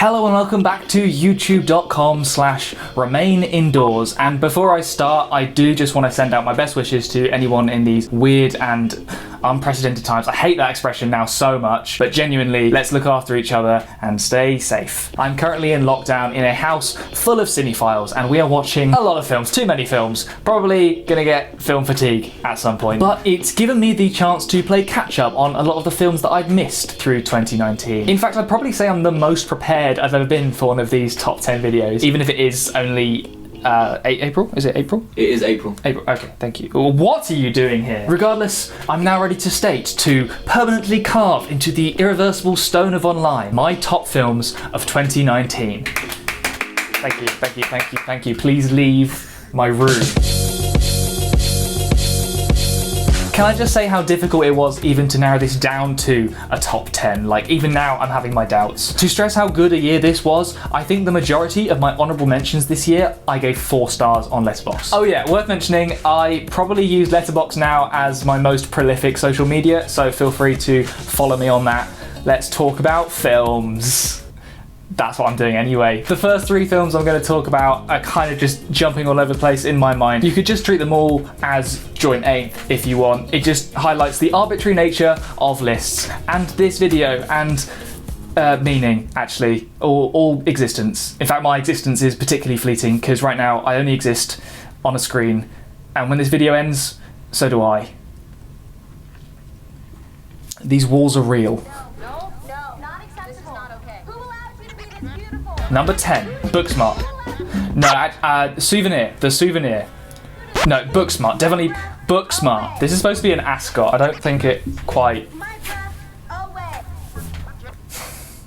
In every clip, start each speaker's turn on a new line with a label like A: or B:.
A: Hello and welcome back to youtube.com/remain indoors. And before I start, I do just want to send out my best wishes to anyone in these weird and unprecedented times. I hate that expression now so much, but genuinely, let's look after each other and stay safe. I'm currently in lockdown in a house full of cinephiles, and we are watching a lot of films, too many films. Probably gonna get film fatigue at some point. But it's given me the chance to play catch up on a lot of the films that I've missed through 2019. In fact, I'd probably say I'm the most prepared I've ever been for one of these top 10 videos, even if it is only April? Is it April?
B: It is April.
A: April, okay, thank you. What are you doing here? Regardless, I'm now ready to state, to permanently carve into the irreversible stone of online, my top films of 2019. Thank you, thank you, thank you, thank you. Please leave my room. Can I just say how difficult it was even to narrow this down to a top 10? Like, even now I'm having my doubts. To stress how good a year this was, I think the majority of my honourable mentions this year, I gave 4 stars on Letterboxd. Oh yeah, worth mentioning, I probably use Letterboxd now as my most prolific social media, so feel free to follow me on that. Let's talk about films. That's what I'm doing anyway. The first 3 films I'm going to talk about are kind of just jumping all over the place in my mind. You could just treat them all as joint aim if you want. It just highlights the arbitrary nature of lists and this video and meaning, actually, all existence. In fact, my existence is particularly fleeting because right now I only exist on a screen, and when this video ends, so do I. These walls are real. Number 10, Booksmart. No, Souvenir. The Souvenir. No, Booksmart. Definitely Booksmart. This is supposed to be an ascot. I don't think it quite...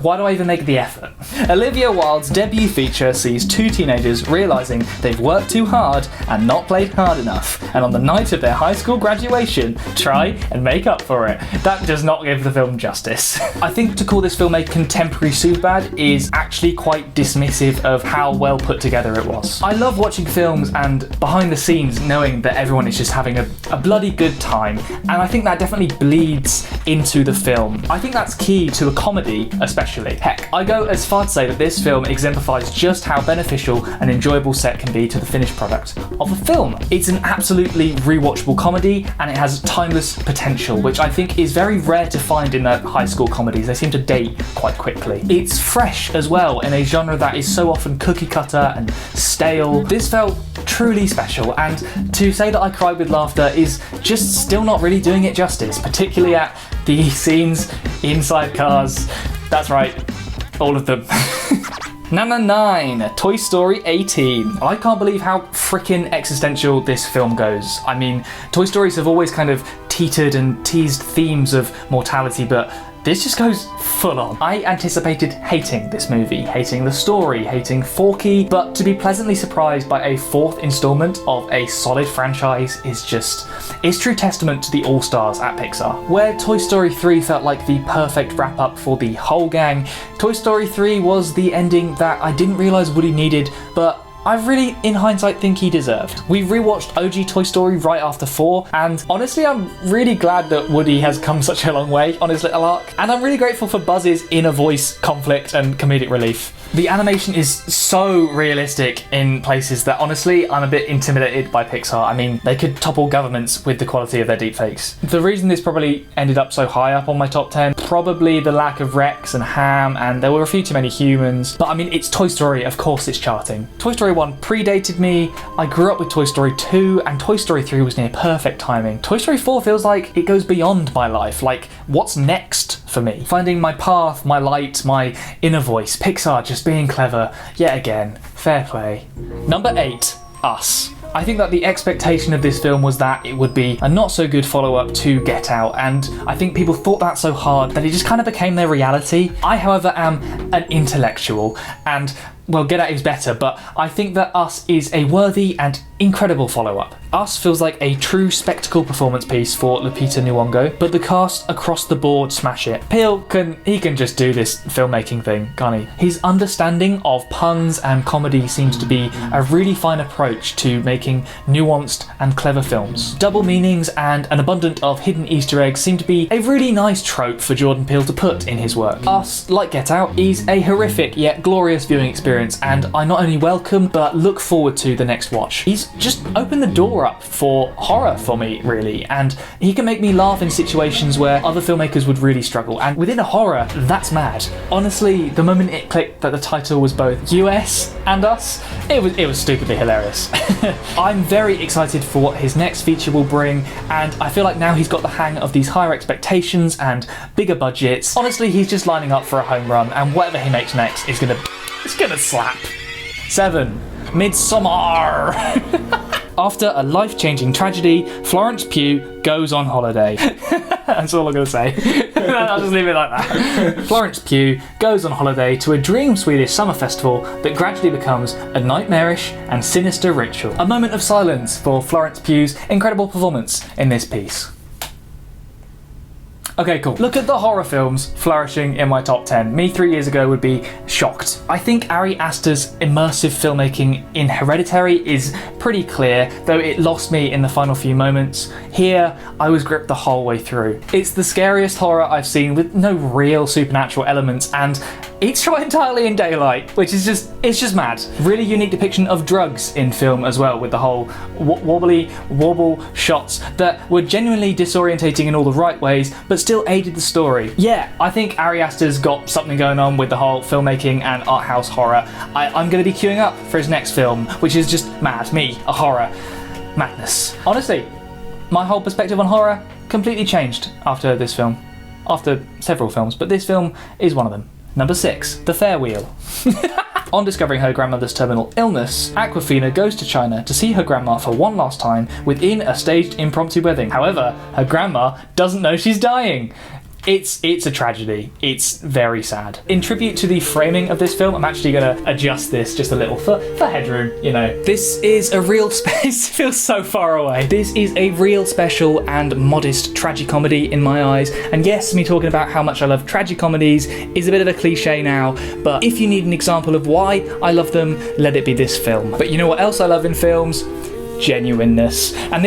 A: Why do I even make the effort? Olivia Wilde's debut feature sees 2 teenagers realising they've worked too hard and not played hard enough, and on the night of their high school graduation, try and make up for it. That does not give the film justice. I think to call this film a contemporary Superbad is actually quite dismissive of how well put together it was. I love watching films and behind the scenes knowing that everyone is just having a bloody good time, and I think that definitely bleeds into the film. I think that's key to a comedy, especially. Heck, I go as far to say that this film exemplifies just how beneficial an enjoyable set can be to the finished product of a film. It's an absolutely rewatchable comedy, and it has timeless potential, which I think is very rare to find in high school comedies. They seem to date quite quickly. It's fresh as well in a genre that is so often cookie cutter and stale. This felt truly special, and to say that I cried with laughter is just still not really doing it justice, particularly at the scenes inside cars. That's right, all of them. Number 9, Toy Story 18. I can't believe how freaking existential this film goes. I mean, Toy Stories have always kind of teetered and teased themes of mortality, but this just goes full on. I anticipated hating this movie, hating the story, hating Forky, but to be pleasantly surprised by a 4th installment of a solid franchise is true testament to the all-stars at Pixar. Where Toy Story 3 felt like the perfect wrap-up for the whole gang, Toy Story 3 was the ending that I didn't realise Woody needed, but I really, in hindsight, think he deserved. We rewatched OG Toy Story right after 4, and honestly, I'm really glad that Woody has come such a long way on his little arc, and I'm really grateful for Buzz's inner voice conflict and comedic relief. The animation is so realistic in places that honestly, I'm a bit intimidated by Pixar. I mean, they could topple governments with the quality of their deepfakes. The reason this probably ended up so high up on my top 10, probably the lack of Rex and Ham, and there were a few too many humans. But I mean, it's Toy Story, of course it's charting. Toy Story 1 predated me, I grew up with Toy Story 2, and Toy Story 3 was near perfect timing. Toy Story 4 feels like it goes beyond my life, like what's next for me? Finding my path, my light, my inner voice, Pixar just being clever, yet again, fair play. Number 8, Us. I think that the expectation of this film was that it would be a not so good follow-up to Get Out, and I think people thought that so hard that it just kind of became their reality. I, however, am an intellectual, and well, Get Out is better, but I think that Us is a worthy and incredible follow-up. Us feels like a true spectacle performance piece for Lupita Nyong'o, but the cast across the board smash it. Peele can just do this filmmaking thing, can't he? His understanding of puns and comedy seems to be a really fine approach to making nuanced and clever films. Double meanings and an abundance of hidden Easter eggs seem to be a really nice trope for Jordan Peele to put in his work. Us, like Get Out, is a horrific yet glorious viewing experience, and I not only welcome but look forward to the next watch. He's just opened the door up for horror for me, really, and he can make me laugh in situations where other filmmakers would really struggle, and within a horror, that's mad. Honestly, the moment it clicked that the title was both US and Us, it was stupidly hilarious. I'm very excited for what his next feature will bring, and I feel like now he's got the hang of these higher expectations and bigger budgets. Honestly, he's just lining up for a home run, and whatever he makes next is gonna slap. 7. Midsummer. After a life-changing tragedy, Florence Pugh goes on holiday. That's all I'm going to say. I'll just leave it like that. Florence Pugh goes on holiday to a dream Swedish summer festival that gradually becomes a nightmarish and sinister ritual. A moment of silence for Florence Pugh's incredible performance in this piece. Okay, cool. Look at the horror films flourishing in my top 10. Me 3 years ago would be shocked. I think Ari Aster's immersive filmmaking in Hereditary is pretty clear, though it lost me in the final few moments. Here, I was gripped the whole way through. It's the scariest horror I've seen with no real supernatural elements, and it's shot entirely in daylight, which is just mad. Really unique depiction of drugs in film as well, with the whole wobble shots that were genuinely disorientating in all the right ways, but still aided the story. Yeah, I think Ari Aster's got something going on with the whole filmmaking and art house horror. I'm going to be queuing up for his next film, which is just mad. Me, a horror. Madness. Honestly, my whole perspective on horror completely changed after this film. After several films, but this film is one of them. Number 6, The Farewheel. On discovering her grandmother's terminal illness, Awkwafina goes to China to see her grandma for one last time within a staged impromptu wedding. However, her grandma doesn't know she's dying. It's a tragedy. It's very sad. In tribute to the framing of this film, I'm actually going to adjust this just a little for headroom, you know. This is a real space. Feels so far away. This is a real special and modest tragicomedy in my eyes. And yes, me talking about how much I love tragicomedies is a bit of a cliche now, but if you need an example of why I love them, let it be this film. But you know what else I love in films? Genuineness. And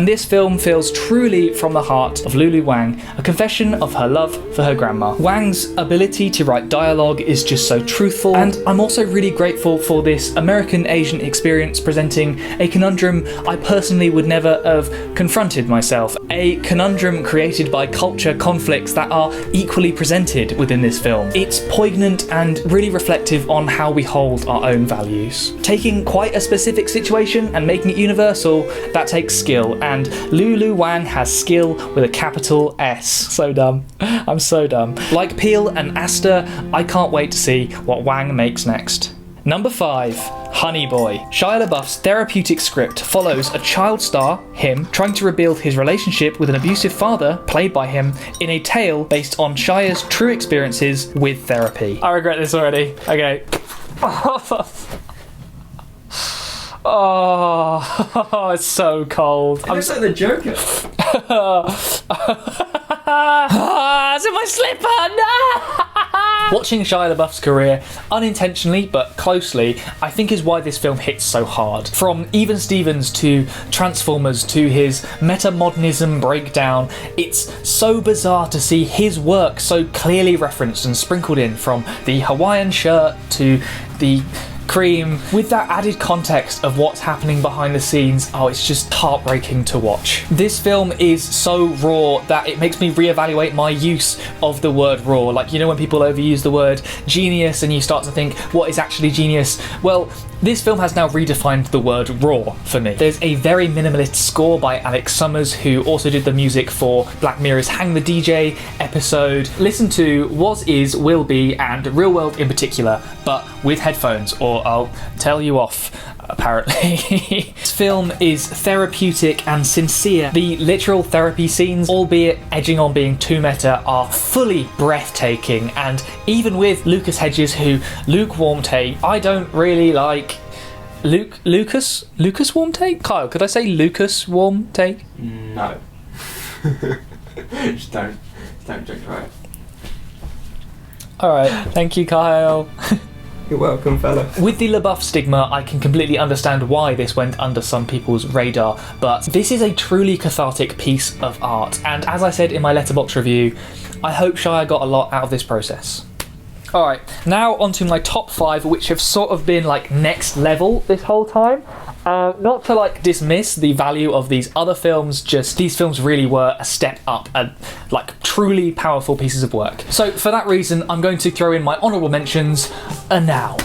A: this film feels truly from the heart of Lulu Wang, a confession of her love for her grandma. Wang's ability to write dialogue is just so truthful, and I'm also really grateful for this American Asian experience presenting a conundrum I personally would never have confronted myself. A conundrum created by culture conflicts that are equally presented within this film. It's poignant and really reflective on how we hold our own values. Taking quite a specific situation and making it universal, that takes skill, and Lulu Wang has skill with a capital S. So dumb. I'm so dumb. Like Peele and Aster, I can't wait to see what Wang makes next. Number 5, Honey Boy. Shia LaBeouf's therapeutic script follows a child star, him, trying to rebuild his relationship with an abusive father, played by him, in a tale based on Shia's true experiences with therapy. I regret this already. Okay. Oh, it's so cold.
B: It looks like the Joker.
A: It's in my slipper! No! Watching Shia LaBeouf's career, unintentionally but closely, I think is why this film hits so hard. From Even Stevens to Transformers to his meta-modernism breakdown, it's so bizarre to see his work so clearly referenced and sprinkled in, from the Hawaiian shirt to the cream, with that added context of what's happening behind the scenes. Oh, it's just heartbreaking to watch. This film is so raw that it makes me reevaluate my use of the word raw. Like, you know when people overuse the word genius and you start to think, what is actually genius? Well, this film has now redefined the word raw for me. There's a very minimalist score by Alex Summers, who also did the music for Black Mirror's Hang the DJ episode. Listen to Was, Is, Will Be, and Real World in particular, but with headphones, or I'll tell you off. apparently. This film is therapeutic and sincere. The literal therapy scenes, albeit edging on being too meta, are fully breathtaking, and even with Lucas Hedges, who lukewarm take, I don't really like. Lucas warm take? Kyle, could I say Lucas warm take?
B: No. Just don't try it.
A: Alright, thank you, Kyle.
B: You're welcome, fella.
A: With the LaBeouf stigma, I can completely understand why this went under some people's radar, but this is a truly cathartic piece of art, and as I said in my Letterboxd review, I hope Shia got a lot out of this process. Alright, now onto my top 5, which have sort of been like next level this whole time. Not to like dismiss the value of these other films, just these films really were a step up and like truly powerful pieces of work. So for that reason, I'm going to throw in my honourable mentions, and now.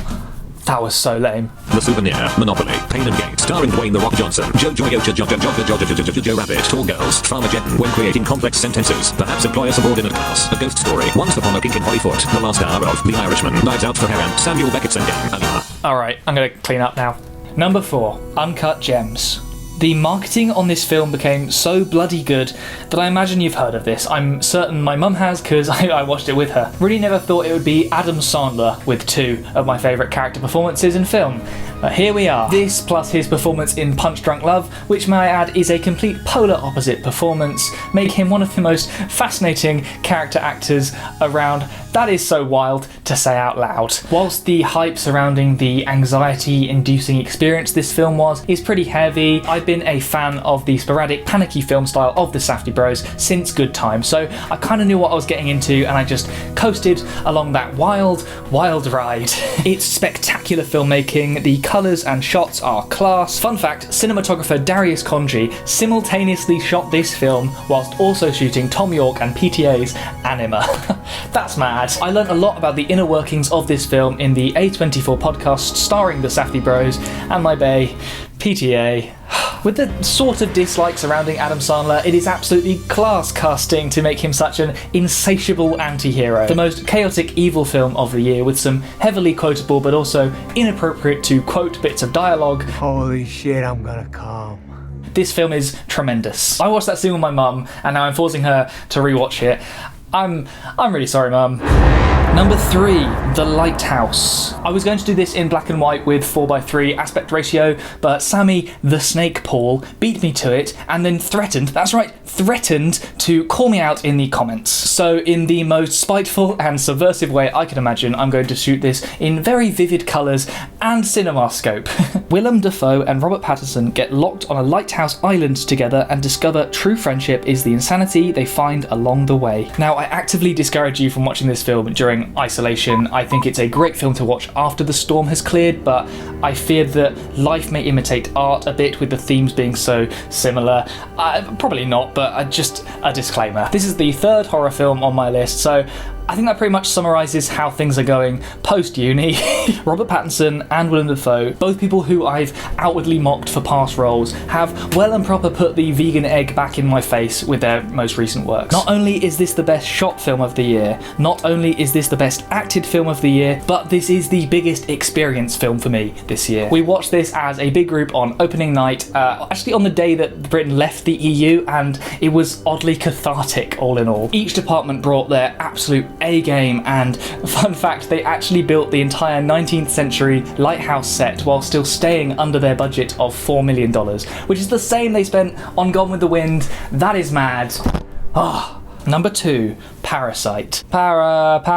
A: That was so lame.
C: The Souvenir, Monopoly, Pain and Gain, starring Dwayne The Rock Johnson, Jojo Rabbit, Tall Girls, Farmageddon, When Creating Complex Sentences, Perhaps Employer Subordinate Class, A Ghost Story, Once Upon a King in Hollyfoot, The Last Hour of The Irishman, Knives Out for Heron, Samuel Beckett's Endgame, and
A: Alright, I'm going to clean up now. Number 4, Uncut Gems. The marketing on this film became so bloody good that I imagine you've heard of this. I'm certain my mum has, because I watched it with her. Really never thought it would be Adam Sandler with 2 of my favourite character performances in film. But here we are. This plus his performance in Punch Drunk Love, which may I add is a complete polar opposite performance, make him one of the most fascinating character actors around. That is so wild to say out loud. Whilst the hype surrounding the anxiety-inducing experience this film is pretty heavy, I've been a fan of the sporadic, panicky film style of the Safdie Bros since Good Time, so I kind of knew what I was getting into, and I just coasted along that wild, wild ride. It's spectacular filmmaking, the colours and shots are class. Fun fact, cinematographer Darius Conji simultaneously shot this film whilst also shooting Tom York and PTA's Anima. That's mad. I learned a lot about the inner workings of this film in the A24 podcast starring the Safdie Bros and my bae, PTA. With the sort of dislike surrounding Adam Sandler, it is absolutely class casting to make him such an insatiable anti-hero. The most chaotic evil film of the year, with some heavily quotable but also inappropriate to quote bits of dialogue.
D: Holy shit, I'm gonna come.
A: This film is tremendous. I watched that scene with my mum, and now I'm forcing her to rewatch it. I'm really sorry, Mum. Number 3, The Lighthouse. I was going to do this in black and white with 4:3 aspect ratio, but Sammy the Snake Paul beat me to it and then threatened, that's right, threatened to call me out in the comments. So in the most spiteful and subversive way I can imagine, I'm going to shoot this in very vivid colours and CinemaScope. Willem Dafoe and Robert Pattinson get locked on a lighthouse island together and discover true friendship is the insanity they find along the way. Now, I actively discourage you from watching this film during isolation. I think it's a great film to watch after the storm has cleared, but I fear that life may imitate art a bit with the themes being so similar. Probably not, but just a disclaimer. This is the 3rd horror film on my list, so I think that pretty much summarises how things are going post-uni. Robert Pattinson and Willem Dafoe, both people who I've outwardly mocked for past roles, have well and proper put the vegan egg back in my face with their most recent works. Not only is this the best shot film of the year, not only is this the best acted film of the year, but this is the biggest experience film for me this year. We watched this as a big group on opening night, actually on the day that Britain left the EU, and it was oddly cathartic all in all. Each department brought their absolute A-game, and fun fact, they actually built the entire 19th century lighthouse set while still staying under their budget of $4 million, which is the same they spent on Gone with the Wind. That is mad. Number 2, Parasite. Parasite.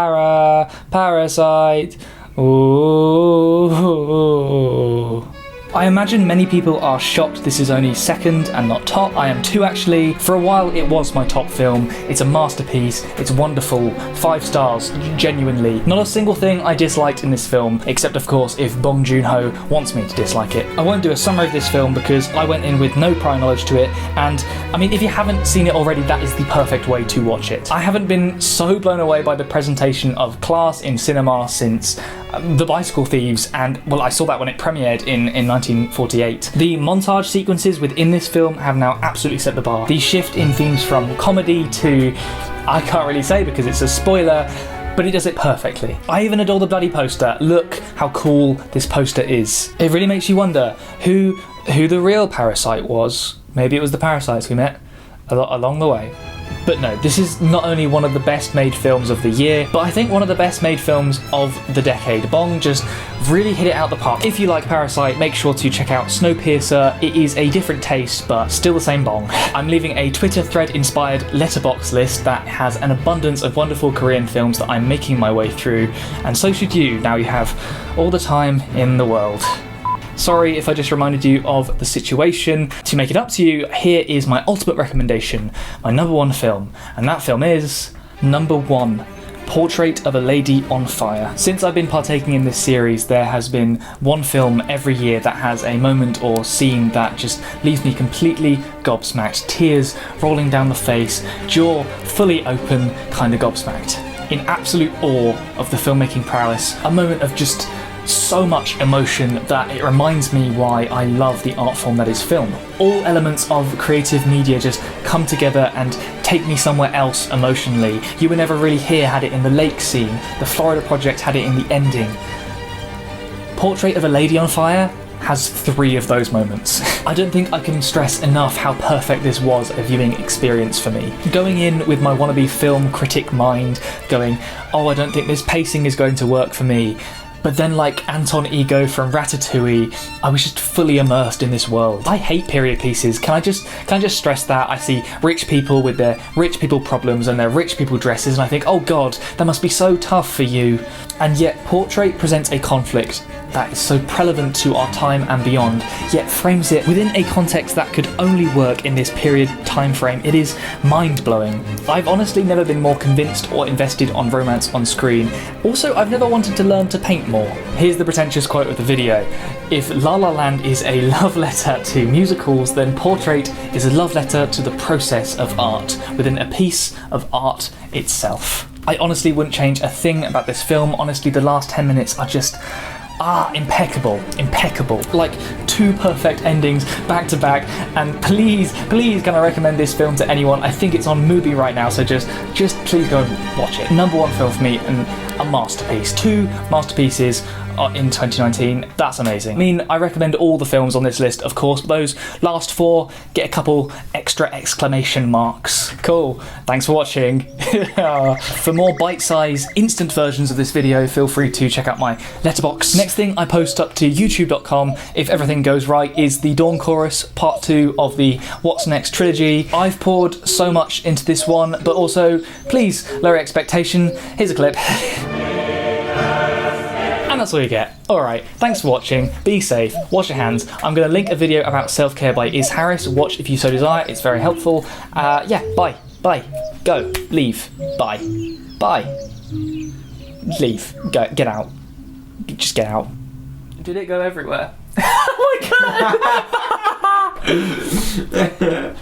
A: Ooh. I imagine many people are shocked this is only second and not top. I am too, actually. For a while it was my top film. It's a masterpiece, it's wonderful, 5 stars, genuinely. Not a single thing I disliked in this film, except of course if Bong Joon-ho wants me to dislike it. I won't do a summary of this film because I went in with no prior knowledge to it, and I mean, if you haven't seen it already, that is the perfect way to watch it. I haven't been so blown away by the presentation of class in cinema since The Bicycle Thieves, and well, I saw that when it premiered in 1948. The montage sequences within this film have now absolutely set the bar. The shift in themes from comedy to, I can't really say because it's a spoiler, but he does it perfectly. I even adore the bloody poster. Look how cool this poster is. It really makes you wonder who the real Parasite was. Maybe it was the parasites we met along the way. But no, this is not only one of the best made films of the year, but I think one of the best made films of the decade. Bong just really hit it out the park. If you like Parasite, make sure to check out Snowpiercer. It is a different taste, but still the same Bong. I'm leaving a Twitter thread inspired letterbox list that has an abundance of wonderful Korean films that I'm making my way through, and so should you. Now you have all the time in the world. Sorry if I just reminded you of the situation. To make it up to you, here is my ultimate recommendation, my number one film, and that film is number 1, Portrait of a Lady on Fire. Since I've been partaking in this series, there has been one film every year that has a moment or scene that just leaves me completely gobsmacked. Tears rolling down the face, jaw fully open, kind of gobsmacked. In absolute awe of the filmmaking prowess, a moment of just so much emotion that it reminds me why I love the art form that is film. All elements of creative media just come together and take me somewhere else emotionally. You Were Never Really Here had it in the lake scene, the Florida Project had it in the ending. Portrait of a Lady on Fire has 3 of those moments. I don't think I can stress enough how perfect this was a viewing experience for me. Going in with my wannabe film critic mind, going, oh, I don't think this pacing is going to work for me. But then, like Anton Ego from Ratatouille, I was just fully immersed in this world. I hate period pieces. Can I just stress that? I see rich people with their rich people problems and their rich people dresses, and I think, oh god, that must be so tough for you. And yet, Portrait presents a conflict that is so prevalent to our time and beyond, yet frames it within a context that could only work in this period time frame. It is mind-blowing. I've honestly never been more convinced or invested on romance on screen. Also, I've never wanted to learn to paint more. Here's the pretentious quote of the video. If La La Land is a love letter to musicals, then Portrait is a love letter to the process of art, within a piece of art itself. I honestly wouldn't change a thing about this film. Honestly, the last 10 minutes are just impeccable. Like 2 perfect endings back to back, and please can I recommend this film to anyone? I think it's on Mubi right now, so just please go and watch it. Number 1 film for me, and a masterpiece. 2 masterpieces in 2019. That's amazing. I mean, I recommend all the films on this list, of course, but those last 4 get a couple extra exclamation marks. Cool. Thanks for watching. For more bite-sized, instant versions of this video, feel free to check out my letterbox. Next thing I post up to youtube.com, if everything goes right, is the Dawn Chorus Part 2 of the What's Next trilogy. I've poured so much into this one, but also, please lower expectation. Here's a clip. And that's all you get. Alright, thanks for watching, be safe, wash your hands. I'm going to link a video about self-care by Iz Harris, watch if you so desire, it's very helpful. Yeah, bye, go, leave, bye, leave, go, get out, just get out. Did it go everywhere? Oh my god!